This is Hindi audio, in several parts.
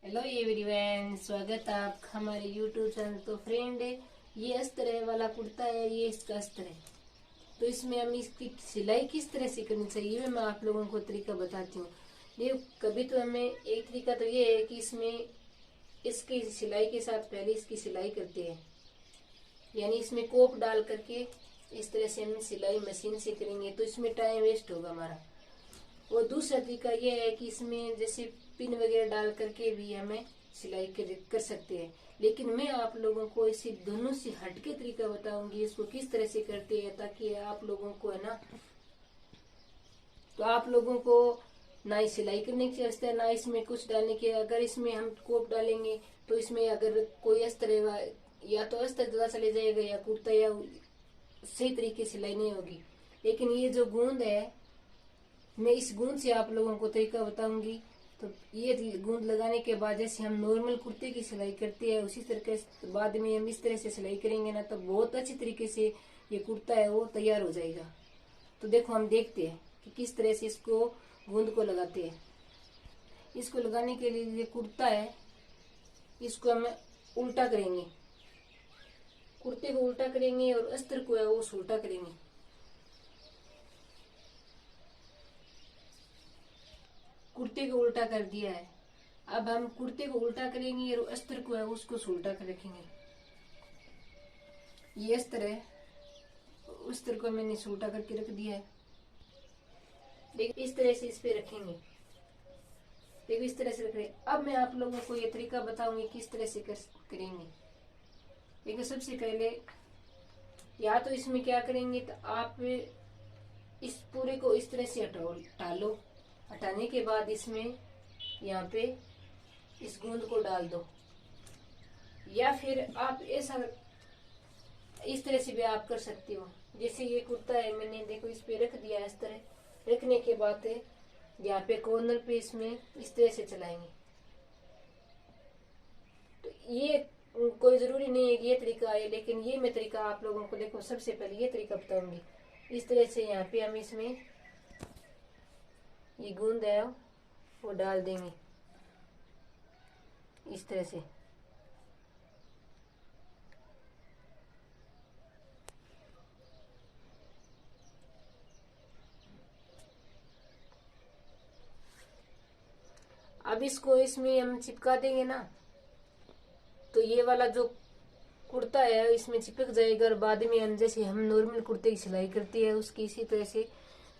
हेलो एवरीवन, स्वागत है आप हमारे यूट्यूब चैनल। तो फ्रेंड, ये अस्तर है वाला कुर्ता है, ये इसका अस्तर है। तो इसमें हम इसकी सिलाई किस तरह से करनी चाहिए मैं आप लोगों को तरीका बताती हूँ। ये कभी तो हमें एक तरीका तो ये है कि इसमें इसकी सिलाई के साथ पहले इसकी सिलाई करते हैं, यानी इसमें कोप डाल करके इस तरह से हम सिलाई मशीन से करेंगे तो इसमें टाइम वेस्ट होगा हमारा। और दूसरा तरीका यह है कि इसमें जैसे पिन वगैरह डाल करके भी हमें सिलाई कर सकते हैं। लेकिन मैं आप लोगों को इसी दोनों से हटके तरीका बताऊंगी, इसको किस तरह से करते हैं, ताकि आप लोगों को है ना, तो आप लोगों को ना ही सिलाई करने की आवश्यकता है ना इसमें कुछ डालने की। अगर इसमें हम कोप डालेंगे तो इसमें अगर कोई अस्तर या तो अस्तर ज्यादा चले जाएगा या कुर्ता या सही तरीके से सिलाई नहीं होगी। लेकिन ये जो गूंद है, मैं इस गूंद से आप लोगों को तरीका बताऊंगी। तो ये गूंद लगाने के बाद जैसे हम नॉर्मल कुर्ते की सिलाई करते हैं उसी तरीके से बाद में हम इस तरह से सिलाई करेंगे ना, तो बहुत अच्छी तरीके से ये कुर्ता है वो तैयार हो जाएगा। तो देखो हम देखते हैं कि किस तरह से इसको गूंद को लगाते हैं। इसको लगाने के लिए ये कुर्ता है, इसको हम उल्टा करेंगे, कुर्ते को उल्टा करेंगे और अस्तर को है वो उल्टा करेंगे। कुर्ते को उल्टा कर दिया है, अब हम कुर्ते को उल्टा करेंगे और अस्तर को है उसको उल्टा कर रखेंगे। ये अस्तर है, अस्तर को मैंने उल्टा करके रख दिया है। देखो इस तरह से इस पे रखेंगे, देखो इस तरह से रख रहे। अब मैं आप लोगों को ये तरीका बताऊंगी किस तरह से करेंगे। देखो सबसे पहले या तो इसमें क्या करेंगे, तो आप इस पूरे को इस तरह से हटा लो। हटाने के बाद इसमें यहाँ पे इस गूंद को डाल दो, या फिर आप ऐसा इस तरह से भी आप कर सकते हो। जैसे ये कुर्ता है, मैंने देखो इस पे रख दिया है। इस तरह रखने के बाद यहाँ पे कॉर्नर पे इसमें इस तरह से चलाएंगे। तो ये कोई जरूरी नहीं है कि ये तरीका है, लेकिन ये मैं तरीका आप लोगों को देखो सबसे पहले ये तरीका बताऊंगी। इस तरह से यहाँ पे हम इसमें ये गूंद है वो डाल देंगे इस तरह से। अब इसको इसमें हम चिपका देंगे ना, तो ये वाला जो कुर्ता है इसमें चिपक जाएगा और बाद में हम जैसे हम नॉर्मल कुर्ते की सिलाई करती है उसकी इसी तरह से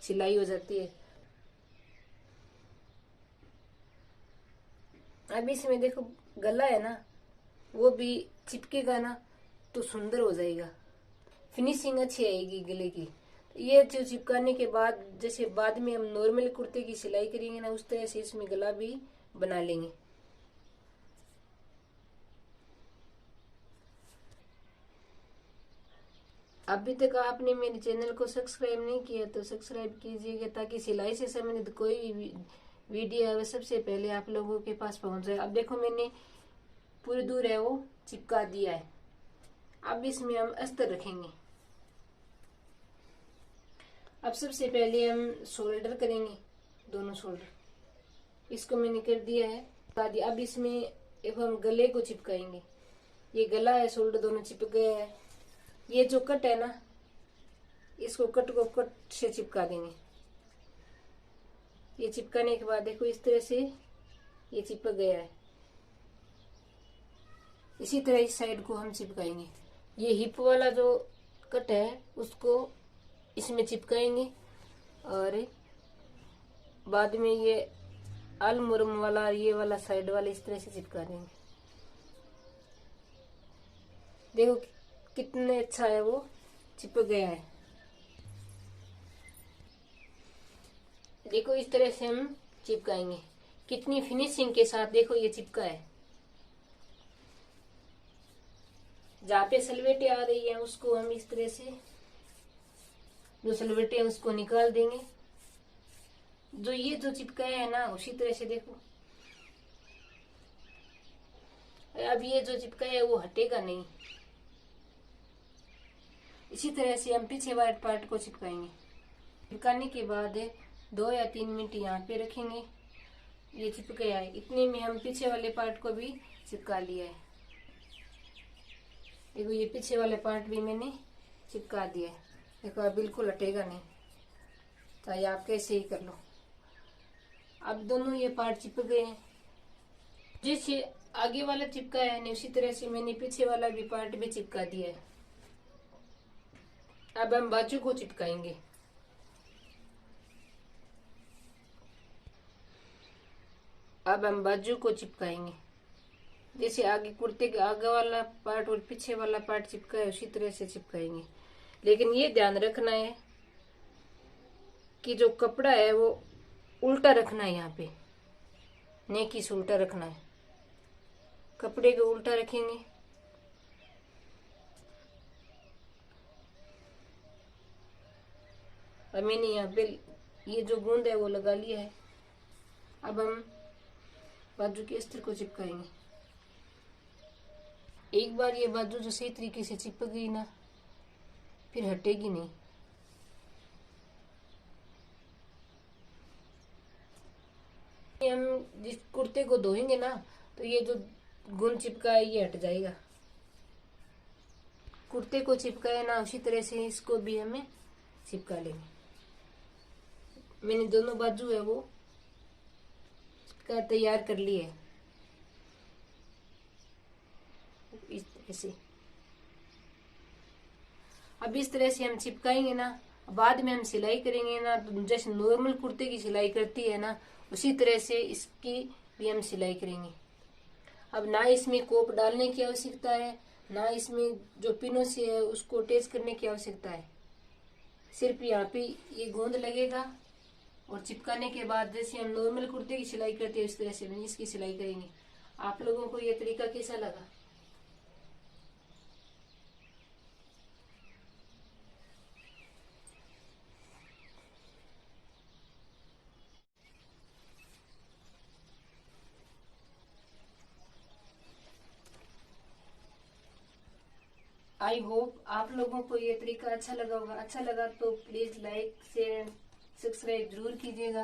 सिलाई हो जाती है। अब इसमें देखो गला है ना, वो भी चिपकेगा ना तो सुंदर हो जाएगा, फिनिशिंग अच्छी आएगी गले की। ये जो चिपकाने के बाद जैसे बाद में हम नॉर्मल कुर्ते की सिलाई करेंगे ना, उस तरह से इसमें गला भी बना लेंगे। अभी तक आपने मेरे चैनल को सब्सक्राइब नहीं किया तो सब्सक्राइब कीजिएगा, ताकि सिलाई से संबंधित कोई भी वीडियो है सबसे पहले आप लोगों के पास पहुंच जाए। अब देखो मैंने पूरी दूर है वो चिपका दिया है। अब इसमें हम अस्तर रखेंगे। अब सबसे पहले हम शोल्डर करेंगे, दोनों शोल्डर इसको मैंने कर दिया है। अब इसमें एक हम गले को चिपकाएंगे। ये गला है, शोल्डर दोनों चिपक गए हैं। ये जो कट है ना, इसको कट को कट से चिपका देंगे। ये चिपकाने के बाद देखो इस तरह से ये चिपक गया है। इसी तरह इस साइड को हम चिपकाएंगे। ये हिप वाला जो कट है उसको इसमें चिपकाएंगे और बाद में ये अलमुरम वाला ये वाला साइड वाला इस तरह से चिपका देंगे। देखो कितने अच्छा है वो चिपक गया है। देखो इस तरह से हम चिपकाएंगे, कितनी फिनिशिंग के साथ देखो ये चिपका है। जहाँ पे सलवेटे आ रही है उसको हम इस तरह से जो सलवेटे हैं उसको निकाल देंगे। जो ये जो चिपकाया है ना उसी तरह से देखो। अब ये जो चिपकाया है वो हटेगा नहीं। इसी तरह से हम पीछे वाले पार्ट को चिपकाएंगे। चिपकाने के बाद 2 या 3 मिनट यहाँ पे रखेंगे। ये चिपक गया है। इतने में हम पीछे वाले पार्ट को भी चिपका लिया है। देखो ये पीछे वाले पार्ट भी मैंने चिपका दिया है। देखो बिल्कुल हटेगा नहीं, चाहे आप कैसे ही कर लो। अब दोनों ये पार्ट चिपक गए हैं। जैसे आगे वाला चिपकाया है उसी तरह से मैंने पीछे वाला भी पार्ट भी चिपका दिया है। अब हम बाजू को चिपकाएंगे। अब हम बाजू को चिपकाएंगे। जैसे आगे कुर्ते के आगे वाला पार्ट और पीछे वाला पार्ट चिपका है उसी तरह से चिपकाएंगे। लेकिन ये ध्यान रखना है कि जो कपड़ा है वो उल्टा रखना है, यहाँ पे नेकी से उल्टा रखना है। कपड़े को उल्टा रखेंगे। अब मैंने यहाँ पे ये जो गूंद है वो लगा लिया है। अब हम बाजू के अस्तर को चिपकाएंगे। एक बार ये बाजू जो सही तरीके से चिपक गई ना, फिर हटेगी नहीं। हम जिस कुर्ते को धोएंगे ना तो ये जो गूंद चिपका है ये हट जाएगा। कुर्ते को चिपकाए ना उसी तरह से इसको भी हमें चिपका लेंगे। मैंने दोनों बाजू है वो का तैयार कर लिए है ऐसे। अब इस तरह से हम चिपकाएंगे ना, बाद में हम सिलाई करेंगे ना तो जैसे नॉर्मल कुर्ते की सिलाई करती है ना उसी तरह से इसकी भी हम सिलाई करेंगे। अब ना इसमें कोप डालने की आवश्यकता है, ना इसमें जो पिनों से है उसको अटैच करने की आवश्यकता है। सिर्फ यहाँ पे ये गोंद लगेगा और चिपकाने के बाद जैसे हम नॉर्मल कुर्ते की सिलाई करते हैं उस तरह से इसकी सिलाई करेंगे। आप लोगों को ये तरीका कैसा लगा? आई होप आप लोगों को ये तरीका अच्छा लगा होगा। अच्छा लगा तो please like share and subscribe जरूर कीजिएगा।